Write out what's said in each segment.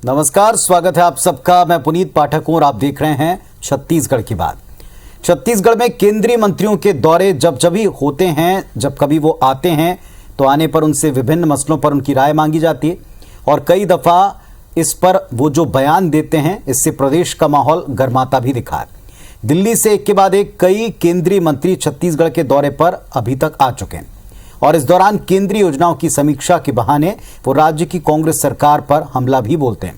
नमस्कार, स्वागत है आप सबका। मैं पुनीत पाठक हूं और आप देख रहे हैं छत्तीसगढ़ की बात। छत्तीसगढ़ में केंद्रीय मंत्रियों के दौरे जब भी होते हैं, जब कभी वो आते हैं तो आने पर उनसे विभिन्न मसलों पर उनकी राय मांगी जाती है और कई दफा इस पर वो जो बयान देते हैं इससे प्रदेश का माहौल गर्माता भी दिखा है। दिल्ली से एक के बाद एक कई केंद्रीय मंत्री छत्तीसगढ़ के दौरे पर अभी तक आ चुके हैं और इस दौरान केंद्रीय योजनाओं की समीक्षा के बहाने वो राज्य की कांग्रेस सरकार पर हमला भी बोलते हैं।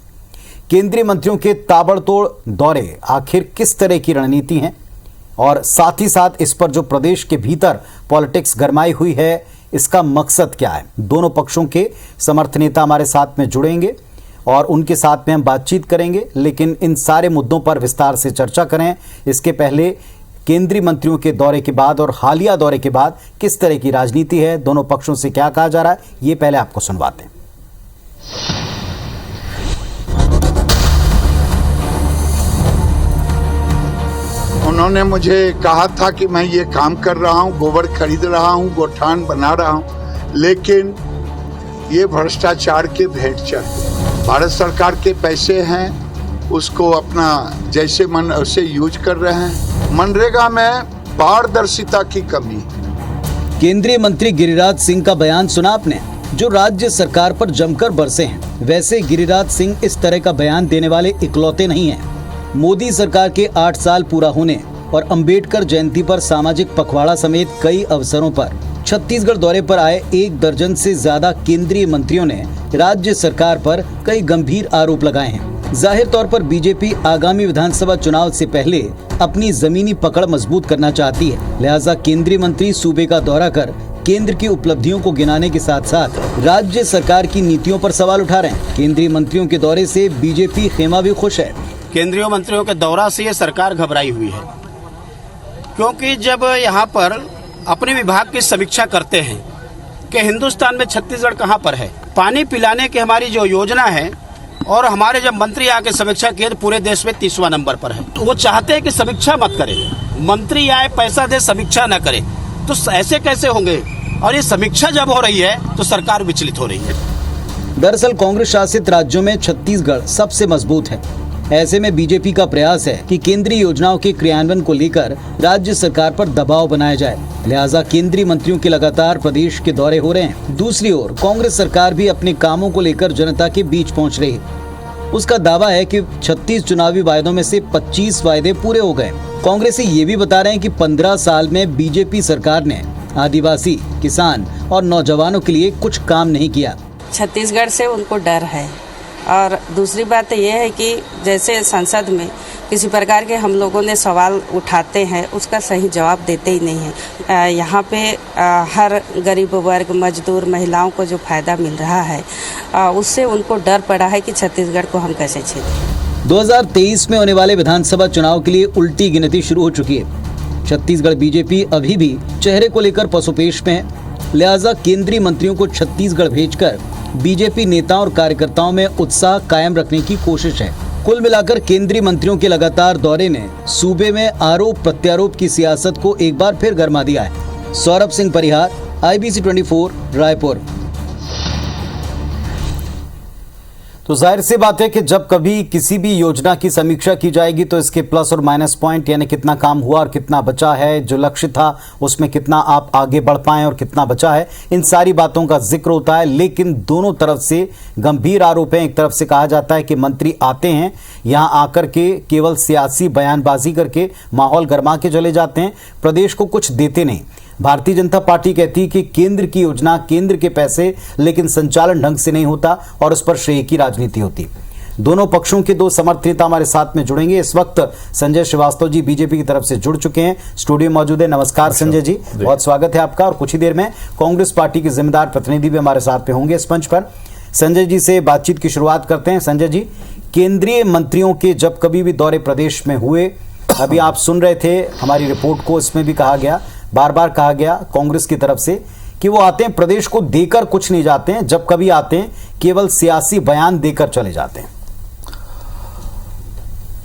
केंद्रीय मंत्रियों के ताबड़तोड़ दौरे आखिर किस तरह की रणनीति है और साथ ही साथ इस पर जो प्रदेश के भीतर पॉलिटिक्स गरमाई हुई है, इसका मकसद क्या है? दोनों पक्षों के समर्थ नेता हमारे साथ में जुड़ेंगे और उनके साथ में हम बातचीत करेंगे, लेकिन इन सारे मुद्दों पर विस्तार से चर्चा करें इसके पहले केंद्रीय मंत्रियों के दौरे के बाद और हालिया दौरे के बाद किस तरह की राजनीति है, दोनों पक्षों से क्या कहा जा रहा है, ये पहले आपको सुनवाते हैं। उन्होंने मुझे कहा था कि मैं ये काम कर रहा हूँ, गोबर खरीद रहा हूँ, गोठान बना रहा हूँ, लेकिन ये भ्रष्टाचार के भेंट चढ़। भारत सरकार के पैसे हैं, उसको अपना जैसे मन वैसे यूज कर रहे हैं। मनरेगा में पारदर्शिता की कमी। केंद्रीय मंत्री गिरिराज सिंह का बयान सुना आपने, जो राज्य सरकार पर जमकर बरसे हैं। वैसे गिरिराज सिंह इस तरह का बयान देने वाले इकलौते नहीं हैं। मोदी सरकार के 8 साल पूरा होने और अंबेडकर जयंती पर सामाजिक पखवाड़ा समेत कई अवसरों पर छत्तीसगढ़ दौरे पर आए 1 दर्जन से ज्यादा केंद्रीय मंत्रियों ने राज्य सरकार पर कई गंभीर आरोप लगाए हैं। जाहिर तौर पर बीजेपी आगामी विधानसभा चुनाव से पहले अपनी जमीनी पकड़ मजबूत करना चाहती है, लिहाजा केंद्रीय मंत्री सूबे का दौरा कर केंद्र की उपलब्धियों को गिनाने के साथ साथ राज्य सरकार की नीतियों पर सवाल उठा रहे हैं। केंद्रीय मंत्रियों के दौरे से बीजेपी खेमा भी खुश है। केंद्रीय मंत्रियों के दौरा से ये सरकार घबराई हुई है, क्योंकि जब यहाँ पर अपने विभाग की समीक्षा करते हैं कि हिंदुस्तान में छत्तीसगढ़ कहाँ पर है, पानी पिलाने की हमारी जो योजना है, और हमारे जब मंत्री आके समीक्षा किए तो पूरे देश में 30वां नंबर पर है। तो वो चाहते हैं कि समीक्षा मत करें, मंत्री आए पैसा दे समीक्षा न करे, तो ऐसे कैसे होंगे? और ये समीक्षा जब हो रही है तो सरकार विचलित हो रही है। दरअसल कांग्रेस शासित राज्यों में छत्तीसगढ़ सबसे मजबूत है। ऐसे में बीजेपी का प्रयास है कि केंद्रीय योजनाओं के क्रियान्वयन को लेकर राज्य सरकार पर दबाव बनाया जाए, लिहाजा केंद्रीय मंत्रियों के लगातार प्रदेश के दौरे हो रहे हैं। दूसरी ओर कांग्रेस सरकार भी अपने कामों को लेकर जनता के बीच पहुंच रही है। उसका दावा है कि 36 चुनावी वायदों में से 25 वायदे पूरे हो गए। कांग्रेसी ये भी बता रहे हैं कि 15 साल में बीजेपी सरकार ने आदिवासी, किसान और नौजवानों के लिए कुछ काम नहीं किया। छत्तीसगढ़ से उनको डर है और दूसरी बात ये है कि जैसे संसद में किसी प्रकार के हम लोगों ने सवाल उठाते हैं, उसका सही जवाब देते ही नहीं है। यहाँ पे हर गरीब वर्ग, मजदूर, महिलाओं को जो फायदा मिल रहा है उससे उनको डर पड़ा है कि छत्तीसगढ़ को हम कैसे छीनें। 2023 में होने वाले विधानसभा चुनाव के लिए उल्टी गिनती शुरू हो चुकी है। छत्तीसगढ़ बीजेपी अभी भी चेहरे को लेकर पसोपेश में है, लिहाजा केंद्रीय मंत्रियों को छत्तीसगढ़ भेजकर बीजेपी नेताओं और कार्यकर्ताओं में उत्साह कायम रखने की कोशिश है। कुल मिलाकर केंद्रीय मंत्रियों के लगातार दौरे ने सूबे में आरोप प्रत्यारोप की सियासत को एक बार फिर गरमा दिया है। सौरभ सिंह परिहार, IBC 24, रायपुर। तो जाहिर सी बात है कि जब कभी किसी भी योजना की समीक्षा की जाएगी तो इसके प्लस और माइनस पॉइंट, यानी कितना काम हुआ और कितना बचा है, जो लक्ष्य था उसमें कितना आप आगे बढ़ पाए और कितना बचा है, इन सारी बातों का जिक्र होता है। लेकिन दोनों तरफ से गंभीर आरोप हैं। एक तरफ से कहा जाता है कि मंत्री आते हैं, यहां आकर के केवल सियासी बयानबाजी करके माहौल गरमा के चले जाते हैं, प्रदेश को कुछ देते नहीं। भारतीय जनता पार्टी कहती है कि केंद्र की योजना, केंद्र के पैसे, लेकिन संचालन ढंग से नहीं होता और उस पर श्रेय की राजनीति होती। दोनों पक्षों के 2 समर्थ नेता हमारे साथ में जुड़ेंगे। इस वक्त संजय श्रीवास्तव जी बीजेपी की तरफ से जुड़ चुके हैं, स्टूडियो में मौजूद है। नमस्कार संजय जी, बहुत स्वागत है आपका। और कुछ ही देर में कांग्रेस पार्टी के जिम्मेदार प्रतिनिधि भी हमारे साथ में होंगे इस मंच पर। संजय जी से बातचीत की शुरुआत करते हैं। संजय जी, केंद्रीय मंत्रियों के जब कभी भी दौरे प्रदेश में हुए, अभी आप सुन रहे थे हमारी रिपोर्ट को, इसमें भी कहा गया, बार बार कहा गया कांग्रेस की तरफ से कि वो आते हैं प्रदेश को देकर कुछ नहीं जाते हैं, जब कभी आते हैं केवल सियासी बयान देकर चले जाते हैं।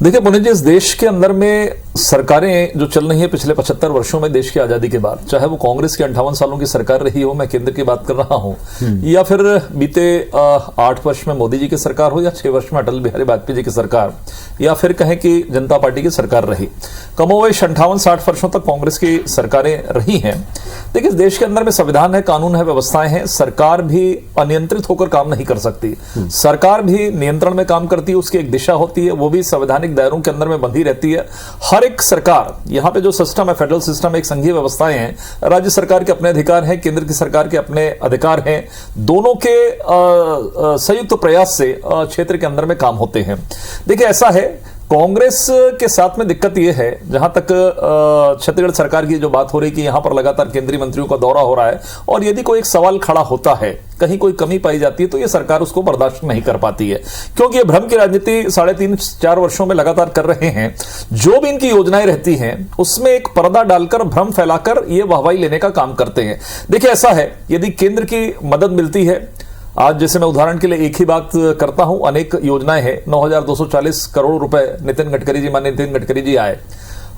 देखिए पुनीत जी, इस देश के अंदर में सरकारें जो चल रही है पिछले 75 वर्षों में देश की आजादी के बाद, चाहे वो कांग्रेस की 58 सालों की सरकार रही हो, मैं केंद्र की बात कर रहा हूं, या फिर बीते 8 वर्ष में मोदी जी की सरकार हो, या 6 वर्ष में अटल बिहारी वाजपेयी जी की सरकार, या फिर कहें कि जनता पार्टी की सरकार रही, कमोवेश 58-60 वर्षों तक कांग्रेस की सरकारें रही हैं। देखिए, देश के अंदर में संविधान है, कानून है, व्यवस्थाएं हैं। सरकार भी अनियंत्रित होकर काम नहीं कर सकती, सरकार भी नियंत्रण में काम करती है, उसकी एक दिशा होती है, वो भी संवैधानिक दायरों के अंदर में बंधी रहती है। हर एक सरकार, यहां पे जो सिस्टम है, फेडरल सिस्टम, एक संघीय व्यवस्थाएं हैं, राज्य सरकार के अपने अधिकार हैं, केंद्र की सरकार के अपने अधिकार हैं, दोनों के संयुक्त प्रयास से क्षेत्र के अंदर में काम होते हैं। देखिए, ऐसा है, कांग्रेस के साथ में दिक्कत यह है, जहां तक छत्तीसगढ़ सरकार की जो बात हो रही है कि यहां पर लगातार केंद्रीय मंत्रियों का दौरा हो रहा है, और यदि कोई एक सवाल खड़ा होता है, कहीं कोई कमी पाई जाती है, तो यह सरकार उसको बर्दाश्त नहीं कर पाती है, क्योंकि ये भ्रम की राजनीति 3.5-4 वर्षों में लगातार कर रहे हैं। जो भी इनकी योजनाएं रहती हैं, उसमें एक पर्दा डालकर, भ्रम फैलाकर ये वाहवाही लेने का काम करते हैं। देखिए, ऐसा है, यदि केंद्र की मदद मिलती है, आज जैसे मैं उदाहरण के लिए एक ही बात करता हूं, अनेक योजनाएं हैं, 9,240 करोड़ रुपए माननीय नितिन गडकरी जी आए,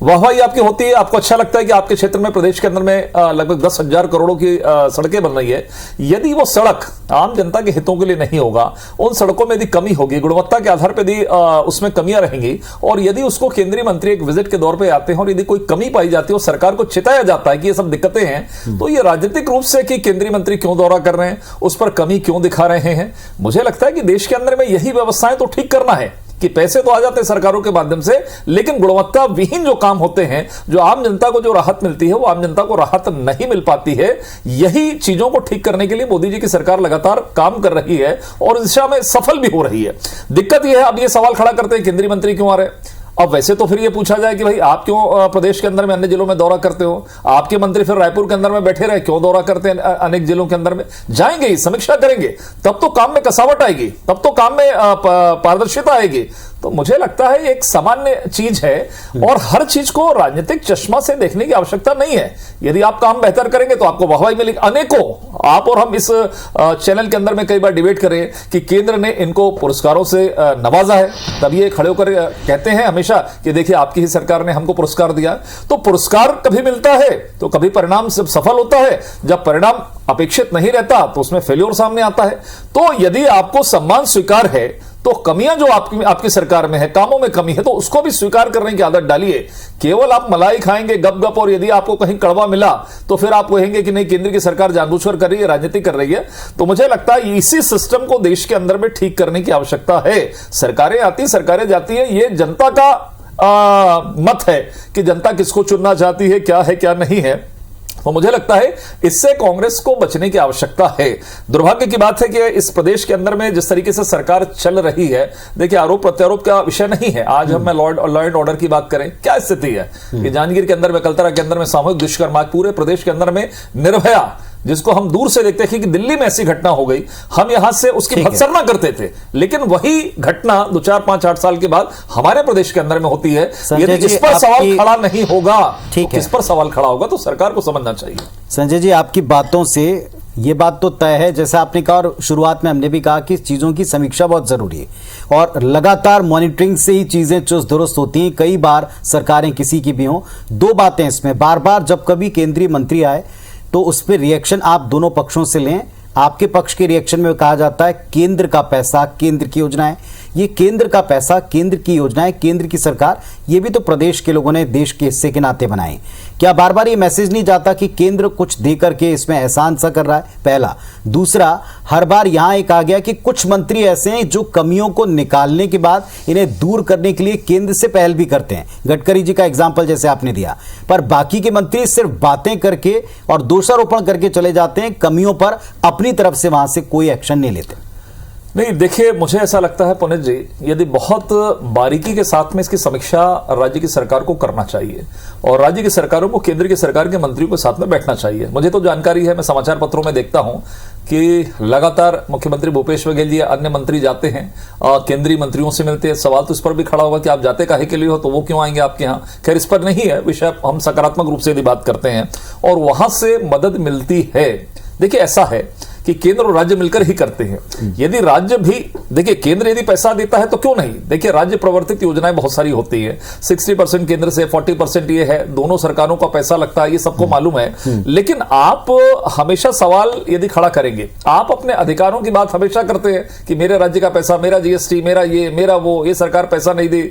वाहवाही आपकी होती है, आपको अच्छा लगता है कि आपके क्षेत्र में, प्रदेश के अंदर में लगभग 10,000 करोड़ों की सड़कें बन रही है। यदि वो सड़क आम जनता के हितों के लिए नहीं होगा, उन सड़कों में यदि कमी होगी, गुणवत्ता के आधार पर यदि उसमें कमियां रहेंगी, और यदि उसको केंद्रीय मंत्री एक विजिट के दौर पे आते हैं और यदि कोई कमी पाई जाती है और सरकार को चिताया जाता है कि ये सब दिक्कतें हैं, तो ये राजनीतिक रूप से कि केंद्रीय मंत्री क्यों दौरा कर रहे हैं, उस पर कमी क्यों दिखा रहे हैं। मुझे लगता है कि देश के अंदर में यही व्यवस्थाएं तो ठीक करना है कि पैसे तो आ जाते हैं सरकारों के माध्यम से, लेकिन गुणवत्ता विहीन जो काम होते हैं, जो आम जनता को जो राहत मिलती है, वो आम जनता को राहत नहीं मिल पाती है। यही चीजों को ठीक करने के लिए मोदी जी की सरकार लगातार काम कर रही है और इस दिशा में सफल भी हो रही है। दिक्कत यह है, अब ये सवाल खड़ा करते हैं केंद्रीय मंत्री क्यों आ रहे हैं। अब वैसे तो फिर ये पूछा जाए कि भाई आप क्यों प्रदेश के अंदर में अन्य जिलों में दौरा करते हो, आपके मंत्री फिर रायपुर के अंदर में बैठे रहे, क्यों दौरा करते हैं अनेक जिलों के अंदर में। जाएंगे, समीक्षा करेंगे, तब तो काम में कसावट आएगी, तब तो काम में पारदर्शिता आएगी। तो मुझे लगता है एक सामान्य चीज है, और हर चीज को राजनीतिक चश्मा से देखने की आवश्यकता नहीं है। यदि आप काम बेहतर करेंगे तो आपको वाहवाही मिलेगी। अनेकों, आप और हम इस चैनल के अंदर में कई बार डिबेट करें कि केंद्र ने इनको पुरस्कारों से नवाजा है, तब ये खड़े होकर कहते हैं हमेशा कि देखिए आपकी ही सरकार ने हमको पुरस्कार दिया। तो पुरस्कार कभी मिलता है तो कभी परिणाम से सफल होता है, जब परिणाम अपेक्षित नहीं रहता तो उसमें फेल्योर सामने आता है। तो यदि आपको सम्मान स्वीकार है, तो कमियां जो आपकी सरकार में है, कामों में कमी है, तो उसको भी स्वीकार करने की आदत डालिए। केवल आप मलाई खाएंगे गप गप, और यदि आपको कहीं कड़वा मिला तो फिर आप कहेंगे कि नहीं, केंद्र की सरकार जानबूझकर कर रही है, राजनीति कर रही है। तो मुझे लगता है इसी सिस्टम को देश के अंदर में ठीक करने की आवश्यकता है। सरकारें आती, सरकारें जाती है, ये जनता का मत है कि जनता किसको चुनना चाहती है, क्या है क्या नहीं है। तो मुझे लगता है इससे कांग्रेस को बचने की आवश्यकता है। दुर्भाग्य की बात है कि इस प्रदेश के अंदर में जिस तरीके से सरकार चल रही है, देखिए आरोप प्रत्यारोप का विषय नहीं है। आज हम लॉ एंड ऑर्डर की बात करें, क्या स्थिति है कि जांजगीर के अंदर में, कलतरा के अंदर में सामूहिक दुष्कर्म, आज पूरे प्रदेश के अंदर में निर्भया, जिसको हम दूर से देखते हैं कि दिल्ली में ऐसी घटना हो गई, हम यहां से उसकी भत्सना करते थे, लेकिन वही घटना 2, 4, 5, 8 साल के बाद हमारे प्रदेश के अंदर में होती है। यदि इस पर सवाल खड़ा नहीं होगा, तो किस पर सवाल खड़ा होगा, तो सरकार को समझना चाहिए। संजय जी, आपकी बातों से ये बात तो तय है, जैसे आपने कहा और शुरुआत में हमने भी कहा कि चीज़ों की समीक्षा बहुत ज़रूरी है और लगातार मॉनिटरिंग से ही चीज़ें चुस्त दुरुस्त होती हैं। कई बार सरकारें किसी की भी हों, दो बातें इसमें, बार बार जब कभी केंद्रीय मंत्री आए तो उस पर रिएक्शन आप दोनों पक्षों से लें। आपके पक्ष के रिएक्शन में कहा जाता है केंद्र का पैसा, केंद्र की योजनाएं, ये केंद्र का पैसा, केंद्र की योजनाएं, केंद्र की सरकार, ये भी तो प्रदेश के लोगों ने देश के हिस्से के नाते बनाए। क्या बार बार ये मैसेज नहीं जाता कि केंद्र कुछ दे करके इसमें एहसान सा कर रहा है? पहला। दूसरा, हर बार यहां एक आ गया कि कुछ मंत्री ऐसे हैं जो कमियों को निकालने के बाद इन्हें दूर करने के लिए केंद्र से पहल भी करते हैं। गडकरी जी का एग्जाम्पल जैसे आपने दिया, पर बाकी के मंत्री सिर्फ बातें करके और दोषारोपण करके चले जाते हैं, कमियों पर अपनी तरफ से वहां से कोई एक्शन नहीं लेते। नहीं, देखिए मुझे ऐसा लगता है पुनित जी, यदि बहुत बारीकी के साथ में इसकी समीक्षा राज्य की सरकार को करना चाहिए और राज्य की सरकारों को केंद्र की सरकार के मंत्रियों के साथ में बैठना चाहिए। मुझे तो जानकारी है, मैं समाचार पत्रों में देखता हूं कि लगातार मुख्यमंत्री भूपेश बघेल जी, अन्य मंत्री जाते हैं, केंद्रीय मंत्रियों से मिलते हैं। सवाल तो इस पर भी खड़ा होगा कि आप जाते काहे के लिए हो, तो वो क्यों आएंगे आपके यहाँ। खैर, इस पर नहीं है विषय, हम सकारात्मक रूप से यदि बात करते हैं और वहां से मदद मिलती है। देखिए ऐसा है कि केंद्र और राज्य मिलकर ही करते हैं। यदि राज्य भी, देखिए केंद्र यदि पैसा देता है तो क्यों नहीं, देखिए राज्य प्रवर्तित योजनाएं बहुत सारी होती है, 60% केंद्र से 40% ये है, दोनों सरकारों का पैसा लगता है, ये सबको मालूम है। लेकिन आप हमेशा सवाल यदि खड़ा करेंगे, आप अपने अधिकारों की बात हमेशा करते हैं कि मेरे राज्य का पैसा, मेरा जीएसटी, मेरा ये, मेरा वो, ये सरकार पैसा नहीं दे,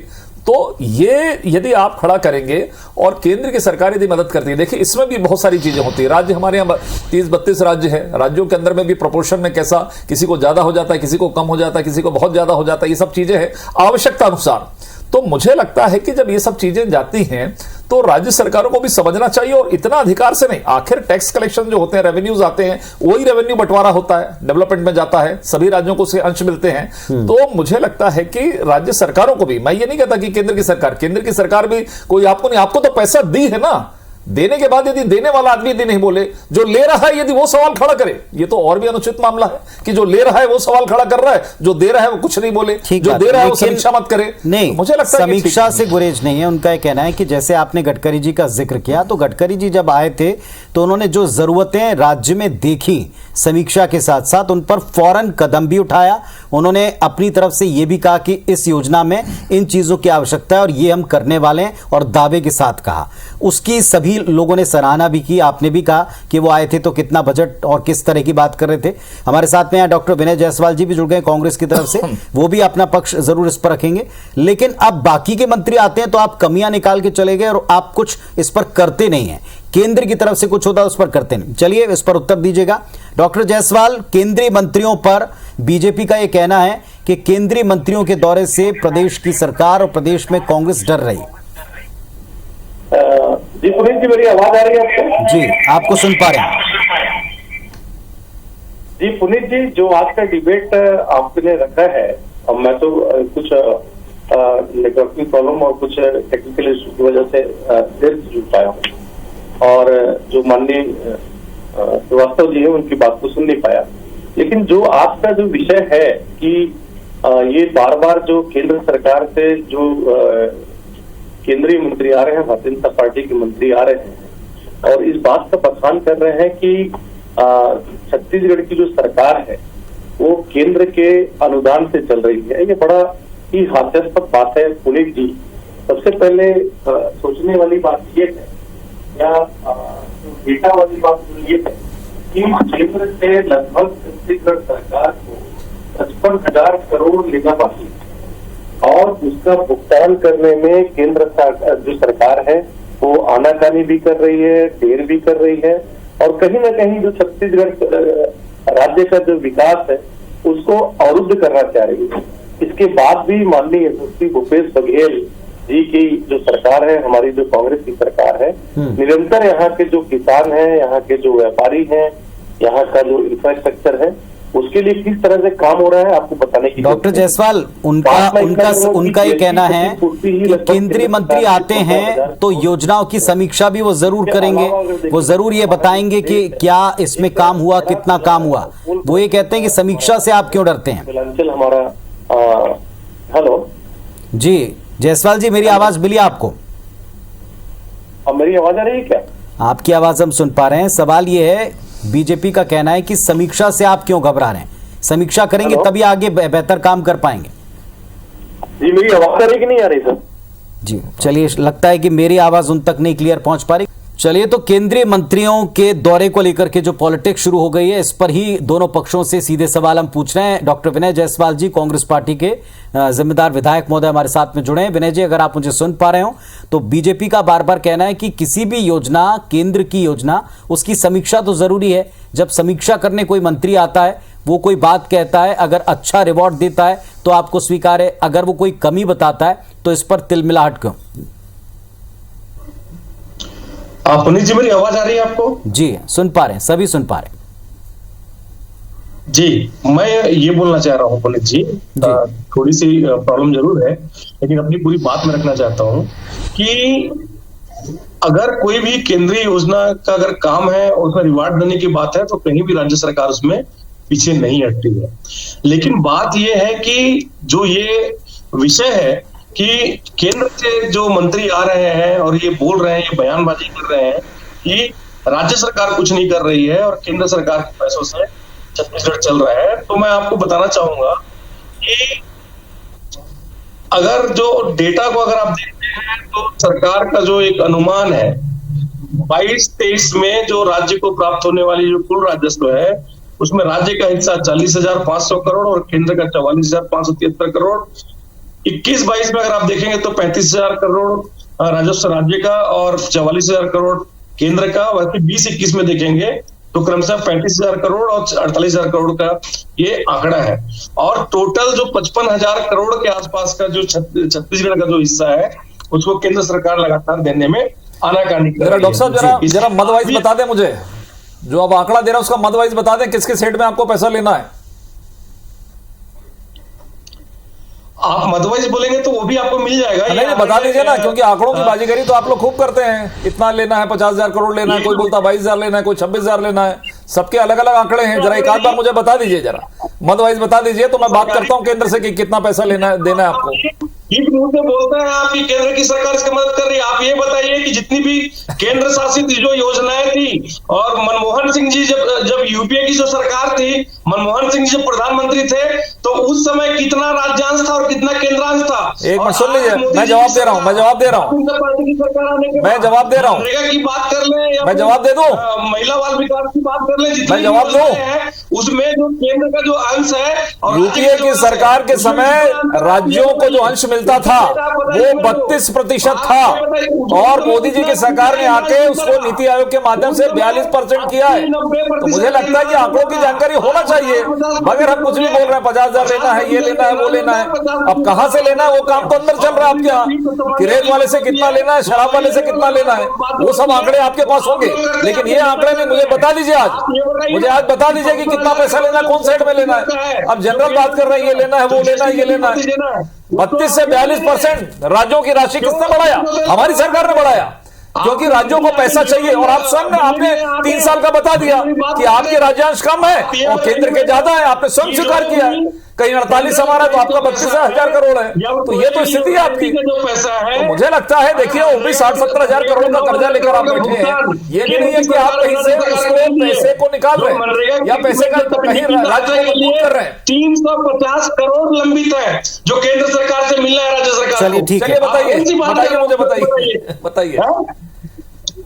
तो ये यदि आप खड़ा करेंगे और केंद्र की सरकार यदि मदद करती है, देखिए इसमें भी बहुत सारी चीजें होती है। राज्य हमारे यहाँ 30-32 राज्य है, राज्यों के अंदर में भी प्रोपोर्शन में कैसा, किसी को ज्यादा हो जाता है, किसी को कम हो जाता है, किसी को बहुत ज्यादा हो जाता है, ये सब चीजें हैं आवश्यकता अनुसार। तो मुझे लगता है कि जब ये सब चीजें जाती हैं तो राज्य सरकारों को भी समझना चाहिए, और इतना अधिकार से नहीं, आखिर टैक्स कलेक्शन जो होते हैं, रेवेन्यूज आते हैं, वही रेवेन्यू बंटवारा होता है, डेवलपमेंट में जाता है, सभी राज्यों को उसके अंश मिलते हैं। तो मुझे लगता है कि राज्य सरकारों को भी, मैं ये नहीं कहता कि केंद्र की सरकार भी कोई आपको नहीं, आपको तो पैसा दी है ना, देने के बाद यदि देने वाला आदमी यदि नहीं बोले, जो ले रहा है यदि वो सवाल खड़ा करे, ये तो और भी अनुचित मामला है कि जो ले रहा है वो सवाल खड़ा कर रहा है, जो दे रहा है वो कुछ नहीं बोले, जो दे रहा है वो समीक्षा मत करे। नहीं, मुझे लगता है समीक्षा से गुरेज नहीं है। उनका यह कहना है कि जैसे आपने गडकरी जी का जिक्र किया, तो गडकरी जी जब आए थे तो उन्होंने जो जरूरतें राज्य में देखी, समीक्षा के साथ साथ उन पर फौरन कदम भी उठाया। उन्होंने अपनी तरफ से यह भी कहा कि इस योजना में इन चीजों की आवश्यकता है और ये हम करने वाले हैं, और दावे के साथ कहा। उसकी सभी लोगों ने सराहना भी की। आपने भी कहा कि वो आए थे तो कितना बजट और किस तरह की बात कर रहे थे। हमारे साथ में यहाँ डॉक्टर विनय जायसवाल जी भी जुड़ गए कांग्रेस की तरफ से, वो भी अपना पक्ष जरूर इस पर रखेंगे। लेकिन अब बाकी के मंत्री आते हैं तो आप कमियां निकाल के चले गए और आप कुछ इस पर करते नहीं हैं। केंद्र की तरफ से कुछ होता है उस पर करते नहीं। चलिए इस पर उत्तर दीजिएगा डॉक्टर जायसवाल। केंद्रीय मंत्रियों पर बीजेपी का यह कहना है कि केंद्रीय मंत्रियों के दौरे से प्रदेश की सरकार और प्रदेश में कांग्रेस डर रही। जी पुनीत जी, मेरी आवाज आ रही है आपको? जी, आपको सुन पा रहे हैं। जी पुनीत जी, जो आज का डिबेट आपने रखा है, अब मैं तो कुछ नेटवर्किंग प्रॉब्लम और कुछ टेक्निकल इशू की वजह से देर से जुड़ पाया हूँ, और जो माननीय श्रीवास्तव जी है उनकी बात को सुन नहीं पाया। लेकिन जो आज का जो विषय है कि ये बार बार जो केंद्र सरकार से जो केंद्रीय मंत्री आ रहे हैं, भारतीय जनता पार्टी के मंत्री आ रहे हैं और इस बात का बखान कर रहे हैं कि छत्तीसगढ़ की जो सरकार है वो केंद्र के अनुदान से चल रही है, ये बड़ा ही हास्यास्पद बात है पुनीत जी। सबसे पहले सोचने वाली बात ये है, या डेटा वाली बात ये है कि केंद्र से लगभग छत्तीसगढ़ सरकार को 55,000 करोड़ लेना बाकी है, और उसका भुगतान करने में केंद्र जो सरकार है वो आनाकानी भी कर रही है, देर भी कर रही है, और कहीं ना कहीं जो छत्तीसगढ़ राज्य का जो विकास है उसको अवरुद्ध करना चाह रही है। इसके बाद भी माननीय यशस्वी भूपेश बघेल जी की जो सरकार है, हमारी जो कांग्रेस की सरकार है, निरंतर यहाँ के जो किसान हैं, यहाँ के जो व्यापारी हैं, यहाँ का जो इंफ्रास्ट्रक्चर है, उसके लिए किस तरह से काम हो रहा है आपको बताने की। डॉक्टर जायसवाल, उनका ये कहना है कि केंद्रीय मंत्री आते हैं तो योजनाओं की समीक्षा भी वो जरूर करेंगे, वो जरूर ये बताएंगे कि क्या इसमें काम हुआ, कितना काम हुआ। वो ये कहते हैं कि समीक्षा से आप क्यों डरते हैं? हमारा हेलो जी जायसवाल जी, मेरी आवाज मिली आपको? अब मेरी आवाज आ रही है क्या? आपकी आवाज हम सुन पा रहे हैं। सवाल ये है, बीजेपी का कहना है कि समीक्षा से आप क्यों घबरा रहे हैं? समीक्षा करेंगे तभी आगे बेहतर काम कर पाएंगे। जी मेरी आवाज आ रही कि नहीं आ रही सर? जी चलिए, लगता है कि मेरी आवाज उन तक नहीं क्लियर पहुंच पा रही। चलिए, तो केंद्रीय मंत्रियों के दौरे को लेकर के जो पॉलिटिक्स शुरू हो गई है, इस पर ही दोनों पक्षों से सीधे सवाल हम पूछ रहे हैं। डॉक्टर विनय जायसवाल जी, कांग्रेस पार्टी के जिम्मेदार विधायक महोदय हमारे साथ में जुड़े हैं। विनय जी, अगर आप मुझे सुन पा रहे हो तो बीजेपी का बार बार कहना है कि किसी भी योजना, केंद्र की योजना, उसकी समीक्षा तो जरूरी है। जब समीक्षा करने कोई मंत्री आता है, वो कोई बात कहता है, अगर अच्छा रिवॉर्ड देता है तो आपको स्वीकार है, अगर वो कोई कमी बताता है तो इस पर तिलमिलाहट क्यों? पुनीत जी, मेरी आवाज आ रही है आपको? जी सुन पा रहे हैं, सभी सुन पा रहे हैं। जी, मैं ये बोलना चाह रहा हूँ पुनीत जी, थोड़ी सी प्रॉब्लम जरूर है, लेकिन अपनी पूरी बात में रखना चाहता हूँ कि अगर कोई भी केंद्रीय योजना का अगर काम है और उसमें रिवार्ड देने की बात है तो कहीं भी राज्य सरकार उसमें पीछे नहीं हटती है। लेकिन बात यह है कि जो ये विषय है कि केंद्र से जो मंत्री आ रहे हैं और ये बोल रहे हैं, ये बयानबाजी कर रहे हैं कि राज्य सरकार कुछ नहीं कर रही है और केंद्र सरकार के पैसों से छत्तीसगढ़ चल रहा है, तो मैं आपको बताना चाहूंगा कि अगर जो डेटा को अगर आप देखते हैं तो सरकार का जो एक अनुमान है 22-23 में जो राज्य को प्राप्त होने वाली जो कुल राजस्व है उसमें राज्य का हिस्सा 40,500 करोड़ और केंद्र का 44,573 करोड़। 21-22 में अगर आप देखेंगे तो 35,000 करोड़ राजस्व राज्य का और 44,000 करोड़ केंद्र का। वैसे 20-21 में देखेंगे तो क्रमशः 35,000 करोड़ और 48,000 करोड़ का ये आंकड़ा है। और टोटल जो 55,000 करोड़ के आसपास का जो छत्तीसगढ़ का जो हिस्सा है उसको केंद्र सरकार लगातार देने में आनाकानी कर रही है। डॉक्टर साहब जरा मद वाइज बता दें मुझे, जो आप आंकड़ा दे रहे हैं उसका मद वाइज बता दें, किसके सेट में आपको पैसा लेना है? आप मदवाइज बोलेंगे तो वो भी आपको मिल जाएगा। नहीं बता दीजिए ना, क्योंकि आंकड़ों की बाजीगरी तो आप लोग खूब करते हैं। इतना लेना है, 50,000 करोड़ लेना है, कोई बोलता 22,000 लेना है, कोई 26,000 लेना है, सबके अलग अलग आंकड़े हैं। जरा एक आध बार मुझे बता दीजिए, जरा मदवाइज बता दीजिए तो मैं बात करता हूं केंद्र से कि कितना पैसा लेना है, देना है आपको। ठीक मुंह से बोलते हैं आप कि केंद्र की सरकार इसकी मदद कर रही है। आप ये बताइए कि जितनी भी केंद्र शासित जो योजनाएं थी और मनमोहन सिंह जी जब यूपीए की जो सरकार थी, मनमोहन सिंह जी जब प्रधानमंत्री थे तो उस समय कितना राज्यांश था और कितना केंद्रांश था? एक मिनट सुन लीजिए, मैं जवाब दे रहा हूं, मैं जवाब दे रहा हूं, मैं जवाब दे रहा हूं। मनरेगा की बात कर ले या मैं जवाब दे दूं, महिला बाल विकास की बात कर ले, मैं जवाब दूं। उसमें जो केंद्र का जो अंश है और यूपीए की सरकार के समय राज्यों को जो अंश मिलता था वो 32% था और मोदी जी की सरकार ने आके उसको नीति आयोग के माध्यम से 42% किया है। तो मुझे लगता है कि आंकड़ों की जानकारी होना चाहिए, मगर हम कुछ भी बोल रहे हैं 50,000 लेना है, ये लेना है, वो लेना है। अब कहां से लेना है वो काम तो अंदर चल रहा है आपके यहाँ। किरेत वाले से कितना लेना है, शराब वाले से कितना लेना है, वो सब आंकड़े आपके पास होंगे, लेकिन ये आंकड़े नहीं। मुझे बता दीजिए आज, मुझे आज बता दीजिए कि कितना पैसा लेना है, कौन सेट में लेना है। अब जनरल बात कर रहे हैं, ये लेना है, वो लेना है, ये लेना है। 32 से 42% राज्यों की राशि किसने बढ़ाया? हमारी सरकार ने बढ़ाया, क्योंकि राज्यों को पैसा चाहिए। और आप स्वयं आपने 3 साल का बता दिया कि आपके राज्यांश कम है और केंद्र के ज्यादा है, आपने स्वयं स्वीकार किया है। कहीं 48 हमारा तो आपका 32,000 करोड़ है, तो ये तो स्थिति है आपकी। तो मुझे लगता है देखिए वो भी 60-70 हजार करोड़ का कर्जा लेकर आप बैठे हैं। ये भी नहीं है कि आप कहीं से उसको पैसे को निकाल रहे हैं या पैसे का कहीं राज्य को मजबूत कर रहे हैं। 350 करोड़ लंबित है जो केंद्र सरकार से मिल रहा है राज्य सरकार। चलिए ठीक है, बताइए मुझे, बताइए।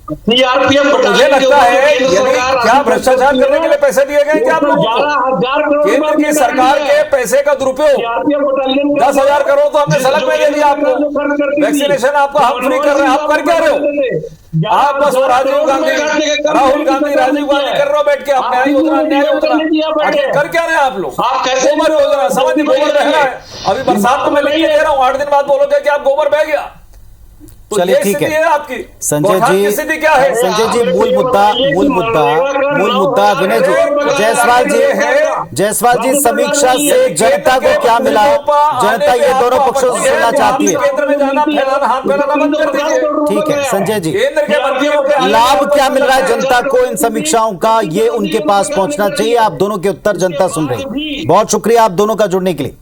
सीआरपीएफ मुझे लगता है क्या भ्रष्टाचार करने के लिए पैसे दिए गए क्या आप लोगों को? केंद्र की सरकार के पैसे का दुरुपयोग 10,000 करोड़ तो हमने सड़क में दे दिया आपको। वैक्सीनेशन आपको हम फ्री कर रहे हैं, आप कर क्या रहे हो? आप बस राहुल गांधी कर रहे हो बैठ के, आप न्याय योजना कर क्या रहे हैं आप लोग? गोबर योजना समझ, गोबर बह रहा है अभी बरसात में, मैं लिख के दे रहा हूँ, 8 दिन बाद बोलोगे कि आप गोबर बह गया। चलिए ठीक है आपकी संजय जी, स्थिति क्या है? संजय जी मूल मुद्दा विनय जी, जायसवाल जी समीक्षा से जनता को क्या मिला? जनता ये दोनों पक्षों से सुनना चाहती है। केंद्र में जाना, फैलाना, हाथ फैलाना बंद कर दीजिए। ठीक है संजय जी, केंद्र के मंत्रियों के लाभ क्या मिल रहा है जनता को इन समीक्षाओं का, ये उनके पास पहुंचना चाहिए। आप दोनों के उत्तर जनता सुन रही है। बहुत शुक्रिया आप दोनों का जुड़ने के लिए।